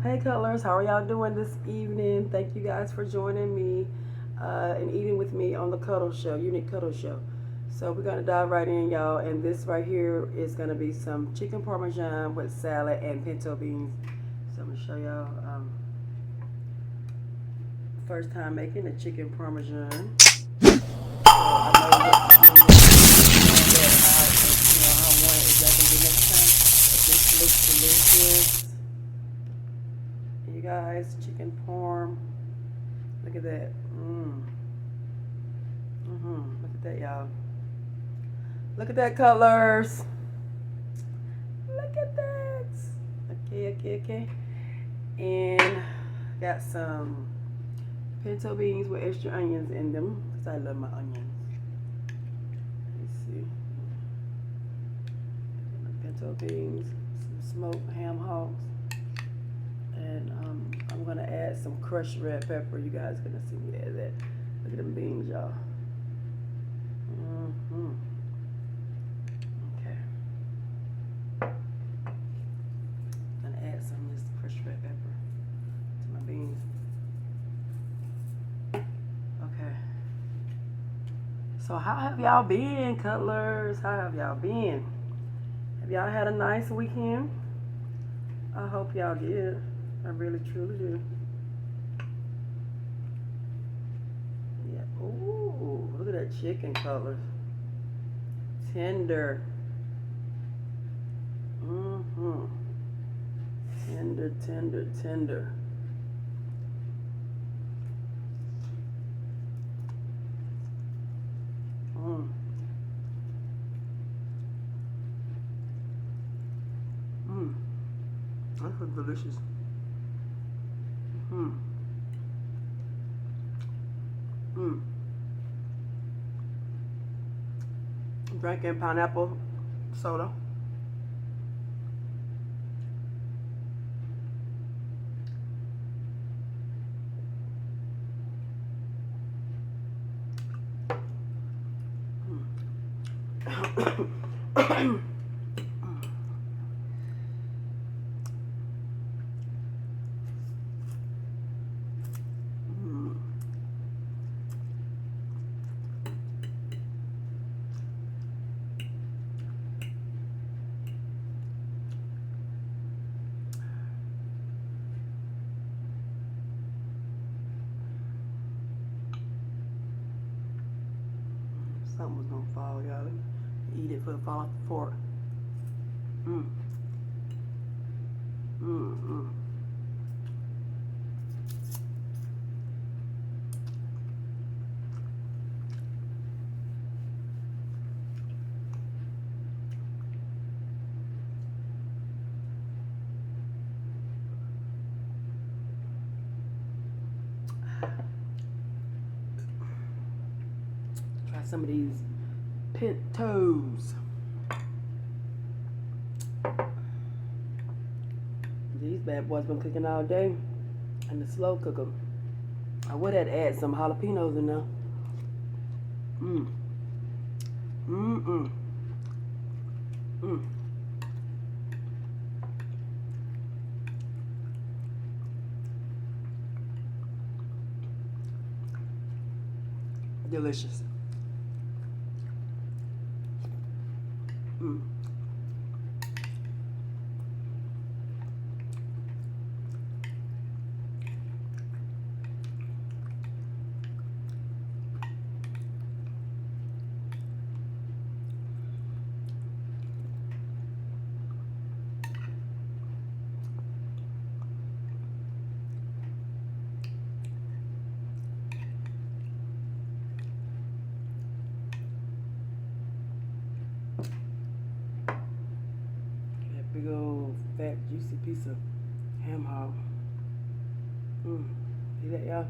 Hey Cutlers, how are y'all doing this evening? Thank you guys for joining me and eating with me on the Cuddle Show, Unique Cuddle Show. So we're gonna dive right in, y'all, and this right here is gonna be some chicken parmesan with salad and pinto beans. So I'm gonna show y'all first time making the chicken parmesan. So I know what to do that how I want it exactly the next time. But this looks delicious. You guys, chicken parm. Look at that. Look at that, y'all. Look at that, Cutlers. Look at that. Okay. And got some pinto beans with extra onions in them because I love my onions. Let's see. Pinto beans, some smoked ham hocks, and I'm gonna add some crushed red pepper. You guys gonna see me add that. Look at them beans, y'all. Okay. Gonna add some of this crushed red pepper to my beans. Okay. So how have y'all been, Cutlers? How have y'all been? Have y'all had a nice weekend? I hope y'all did. I really truly do. Yeah. Ooh, look at that chicken, Cutlers. Tender. Tender. That was delicious. Drinking pineapple soda. Something was gonna fall, y'all. Eat it before it fall off the fork. Try some of these pintos. These bad boys been cooking all day in the slow cooker. I would have add some jalapenos in there. Delicious. Big old fat juicy piece of ham hock. See that, y'all?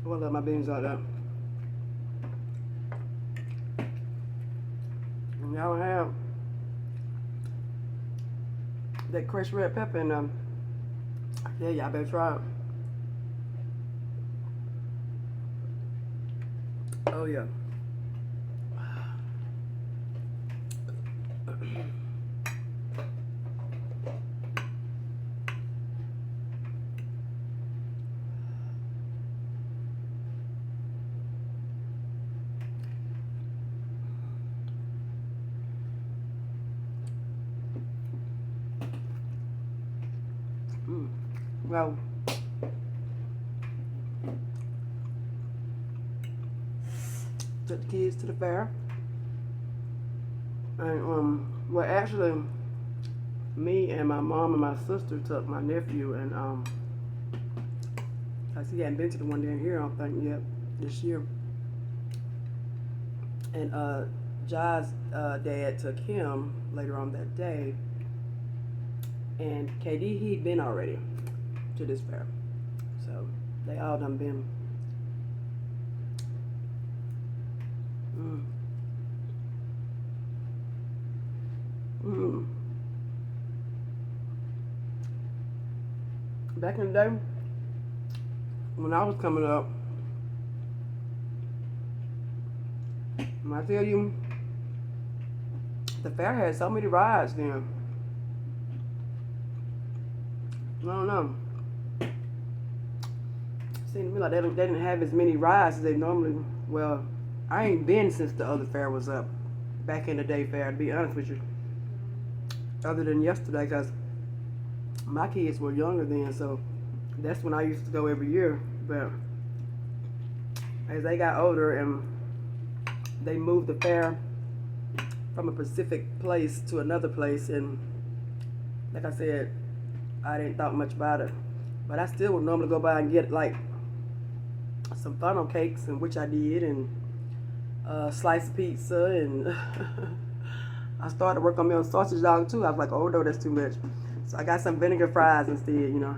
Oh, I love my beans like that. And y'all have that crushed red pepper, and yeah, y'all better try it. Oh yeah. Well, took the kids to the fair, and well, actually, me and my mom and my sister took my nephew, and cause he hadn't been to the one down here, I don't think yet this year, and Jai's dad took him later on that day, and KD he'd been already to this fair, so they all done been. Back in the day, when I was coming up, when I tell you, the fair had so many rides then. I don't know. Seemed to me like they didn't have as many rides as they normally. Well, I ain't been since the other fair was up. Back in the day fair, to be honest with you. Other than yesterday, because my kids were younger then, so that's when I used to go every year. But as they got older and they moved the fair from a specific place to another place, and like I said, I didn't thought much about it. But I still would normally go by and get like some funnel cakes, and which I did, and slice of pizza, and I started to work on me on sausage dog too. I was like, oh no, that's too much. So I got some vinegar fries instead, you know.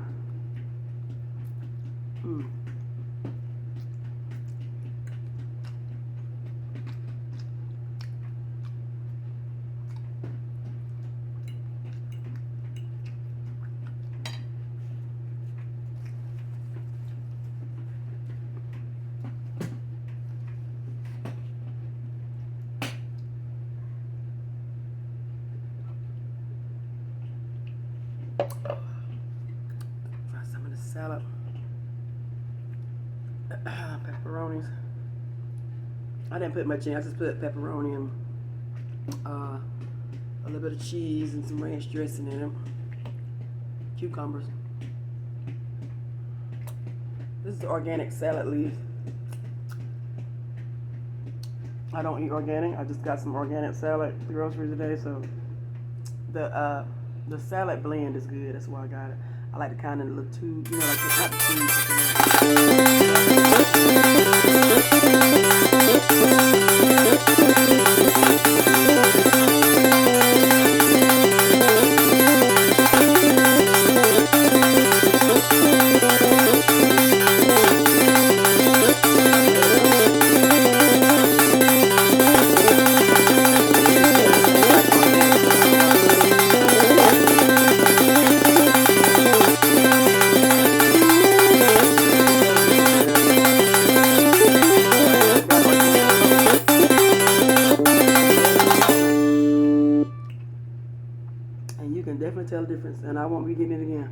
Try some of the salad. Pepperonis. I didn't put much in. I just put pepperoni and a little bit of cheese and some ranch dressing in them. Cucumbers. This is organic salad leaf. I don't eat organic. I just got some organic salad at the grocery today, so the salad blend is good. That's why I got it. I like the kind of little tube, you know, like not the tube, and you can definitely tell the difference, and I won't be getting it again.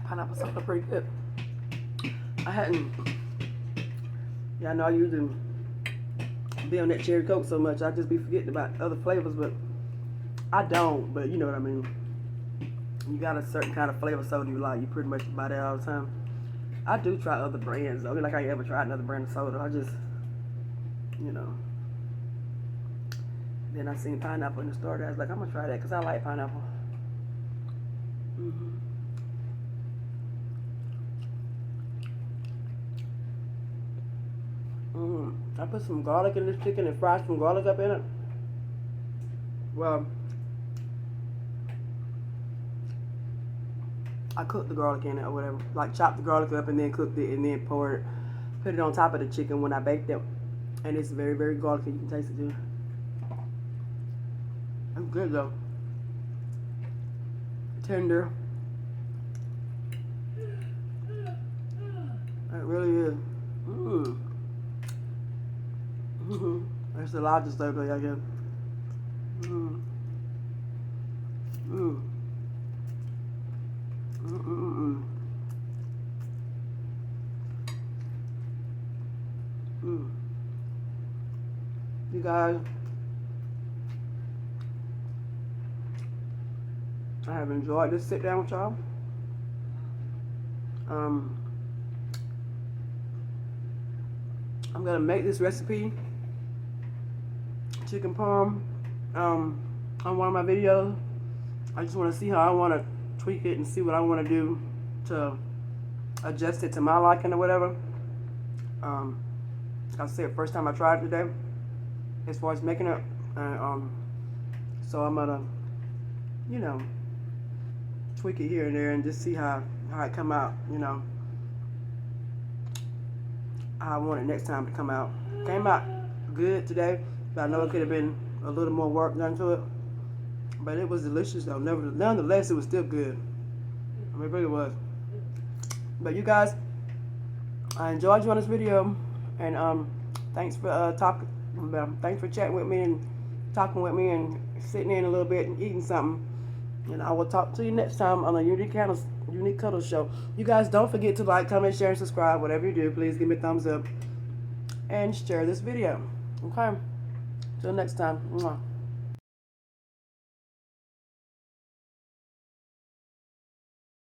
Pineapple sauce are pretty good. I hadn't. Yeah, I know I usually be on that cherry Coke so much, I just be forgetting about other flavors, but I don't. But you know what I mean. You got a certain kind of flavor soda you like, you pretty much buy that all the time. I do try other brands though. Like I ever tried another brand of soda. I just, you know. Then I seen pineapple in the store. I was like, I'm gonna try that because I like pineapple. I put some garlic in this chicken and fried some garlic up in it. Well, I cooked the garlic in it or whatever. Like chopped the garlic up and then cooked it and then put it on top of the chicken when I baked it. And it's very, very garlicky. You can taste it too. It's good though. Tender. It really is. That's the largest steak I get. You guys, I have enjoyed this sit down with y'all. I'm gonna make this recipe, chicken parm, on one of my videos. I just want to see how I want to tweak it and see what I want to do to adjust it to my liking or whatever. I said first time I tried it today as far as making it, so I'm gonna, you know, tweak it here and there and just see how it come out, you know, how I want it next time to come out. Came out good today, but I know it could have been a little more work done to it, but it was delicious though. Nonetheless, it was still good. I mean, it really was. But you guys, I enjoyed you on this video, and thanks for thanks for chatting with me and talking with me and sitting in a little bit and eating something. And I will talk to you next time on a Unique Cuddles show. You guys don't forget to like, comment, share, and subscribe. Whatever you do, please give me a thumbs up and share this video. Okay? Till next time. Mwah.